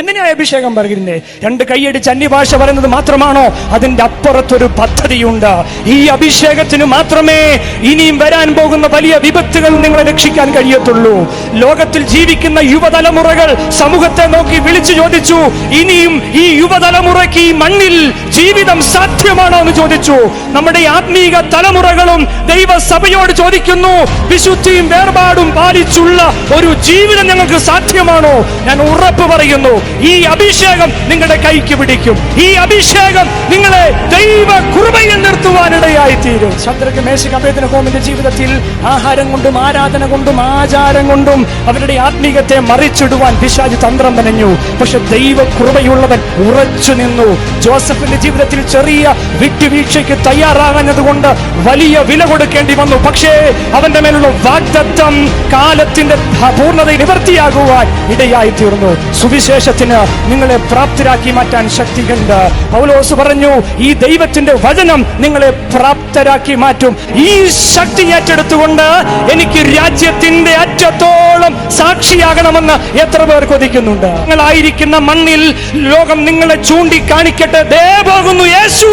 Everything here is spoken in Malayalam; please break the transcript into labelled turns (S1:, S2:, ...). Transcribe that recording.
S1: എന്തിനാ അഭിഷേകം പറയുന്നേ? രണ്ട് കൈയടിച്ച് അന്യഭാഷ പറയുന്നത് മാത്രമാണോ? അതിന്റെ അപ്പുറത്തൊരു പദ്ധതിയുണ്ട്. ഈ അഭിഷേകത്തിന് മാത്രമേ ഇനിയും വരാൻ പോകുന്ന വലിയ വിപത്തുകൾ നിങ്ങളെ രക്ഷിക്കാൻ കഴിയത്തുള്ളൂ. ലോകത്തിൽ ജീവിക്കുന്ന യുവതലമുറകൾ സമൂഹത്തെ നോക്കി വിളിച്ചു ചോദിച്ചു, ഇനിയും ഈ യുവതലമുറയ്ക്ക് ഈ മണ്ണിൽ ജീവിതം സാധ്യമാണോ എന്ന് ചോദിച്ചു. നമ്മുടെ ആത്മീക തലമുറകളും ദൈവസഭയോട് ചോദിക്കുന്നു, വിശുദ്ധിയും വേർപാടും പാലിച്ചുള്ള ഒരു ജീവിതം ഞങ്ങൾക്ക് സാധ്യമാണോ? ഞാൻ ഉറപ്പ് പറയുന്നു, ഈ അഭിഷേകം നിങ്ങളുടെ കൈക്ക് പിടിക്കും. ഈ അഭിഷേകം നിങ്ങളെ ദൈവ കൃപയിൽ നിർത്തുവാനിടയായി തീരും. ശദ്രക്ക് മേശക്ക് അബേദ്നെഗോവിന്റെ ജീവിതത്തിൽ ആഹാരം കൊണ്ടും ആരാധന കൊണ്ടും ആചാരം കൊണ്ടും അവരുടെ ആത്മീകത്തെ മറിച്ചിടുവാൻ പിശാച് തന്ത്രം മെനഞ്ഞു. പക്ഷെ ദൈവ കൃപയുള്ളവൻ ഉറച്ചു നിന്നു. ജോസഫിന്റെ ജീവിതത്തിൽ ചെറിയ വിട്ടുവീഴ്ചയ്ക്ക് തയ്യാറാകുന്നത് കൊണ്ട് വലിയ വില കൊടുക്കേണ്ടി വന്നു. പക്ഷേ അവന്റെ മേലുള്ള വാഗ്ദത്തം കാലത്തിന്റെ പൂർണ്ണതയിൽ നിവർത്തിയാകുവാൻ ഇടയായി തീർന്നു. സുവിശേഷത്തിന് നിങ്ങളെ പ്രാപ്തരാക്കി മാറ്റാൻ ശക്തിയുണ്ട്. പൗലോസ് പറഞ്ഞു, ഈ ദൈവത്തിന്റെ വചനം നിങ്ങളെ പ്രാപ്തരാക്കി മാറ്റും. ഈ ശക്തി ഏറ്റെടുത്തുകൊണ്ട് എനിക്ക് രാജ്യത്തിന്റെ അറ്റത്തോളം സാക്ഷിയാകണമെന്ന് എത്ര പേർ കൊതിക്കുന്നുണ്ട്? നിങ്ങളായിരിക്കുന്ന മണ്ണിൽ ലോകം നിങ്ങളെ ചൂണ്ടിക്കാണിക്കട്ടെ, ദേ പോകുന്നു യേശു.